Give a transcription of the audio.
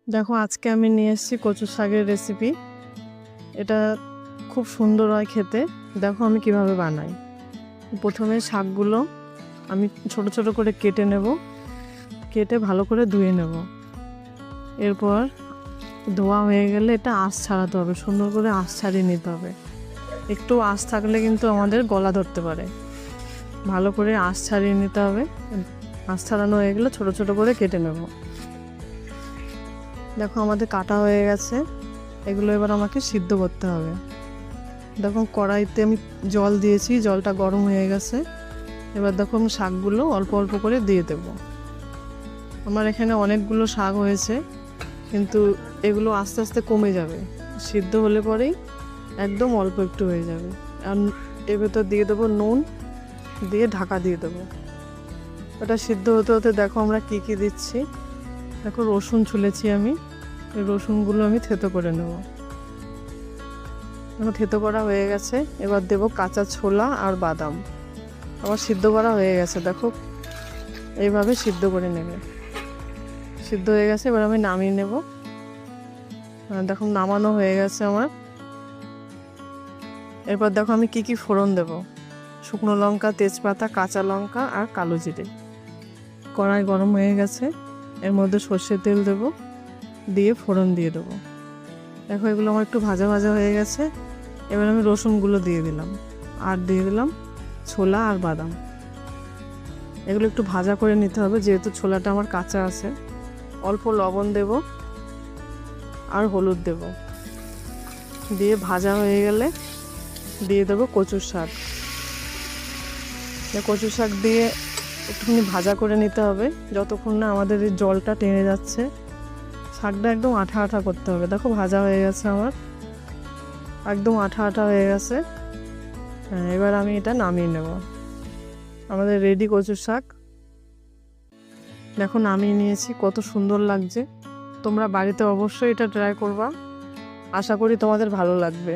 দেখো আজকে আমি নিয়ে এসেছি কচু শাকের রেসিপি। এটা খুব সুন্দর হয় খেতে। দেখো আমি কিভাবে বানাই। প্রথমে শাকগুলো আমি ছোট ছোট করে কেটে নেব, কেটে ভালো করে ধুয়ে নেব। এরপর ধোয়া হয়ে গেলে এটা আঁশ ছাড়াতে হবে, সুন্দর করে আঁশ ছাড়িয়ে নিতে হবে। একটু আঁশ থাকলে কিন্তু আমাদের গলা ধরতে পারে, ভালো করে আঁশ ছাড়িয়ে নিতে হবে। আঁশ ছাড়ানো হয়ে গেলে ছোট ছোট করে কেটে নেব। দেখো আমাদের কাটা হয়ে গেছে, এগুলো এবার আমাকে সিদ্ধ করতে হবে। দেখো কড়াইতে আমি জল দিয়েছি, জলটা গরম হয়ে গেছে। এবার দেখো আমি শাকগুলো অল্প অল্প করে দিয়ে দেব। আমার এখানে অনেকগুলো শাক হয়েছে, কিন্তু এগুলো আস্তে আস্তে কমে যাবে। সিদ্ধ হলে পরেই একদম অল্প একটু হয়ে যাবে। আর এর ভেতর দিয়ে দেবো নুন, দিয়ে ঢাকা দিয়ে দেবো। ওটা সিদ্ধ হতে হতে দেখো আমরা কি কি দিচ্ছি। দেখো রসুন ছুলেছি আমি, এই রসুনগুলো আমি থেতো করে নেব। দেখো থেতো করা হয়ে গেছে। এবার দেব কাঁচা ছোলা আর বাদাম। আবার সিদ্ধ করা হয়ে গেছে, দেখো এইভাবে সিদ্ধ করে নেবে। সিদ্ধ হয়ে গেছে, এবার আমি নামিয়ে নেব। দেখো নামানো হয়ে গেছে আমার। এরপর দেখো আমি কি কি ফোড়ন দেব। শুকনো লঙ্কা, তেজপাতা, কাঁচা লঙ্কা আর কালো জিরে। কড়াই গরম হয়ে গেছে, এর মধ্যে সর্ষের তেল দেব, দিয়ে ফোড়ন দিয়ে দেবো। দেখো এগুলো আমার একটু ভাজা ভাজা হয়ে গেছে। এবার আমি রসুনগুলো দিয়ে দিলাম, আর দিয়ে দিলাম ছোলা আর বাদাম। এগুলো একটু ভাজা করে নিতে হবে, যেহেতু ছোলাটা আমার কাঁচা আছে। অল্প লবণ দেব আর হলুদ দেব, দিয়ে ভাজা হয়ে গেলে দিয়ে দেবো কচুর শাক। কচু শাক দিয়ে একটুখানি ভাজা করে নিতে হবে, যতক্ষণ না আমাদের এই জলটা টেনে যাচ্ছে। শাকটা একদম আঠা আঠা করতে হবে। দেখো ভাজা হয়ে গেছে আমার, একদম আঠা আঠা হয়ে গেছে। হ্যাঁ, এবার আমি এটা নামিয়ে নেব। আমাদের রেডি কচুর শাক। দেখো নামিয়ে নিয়েছি, কত সুন্দর লাগছে। তোমরা বাড়িতে অবশ্যই এটা ট্রাই করবা, আশা করি তোমাদের ভালো লাগবে।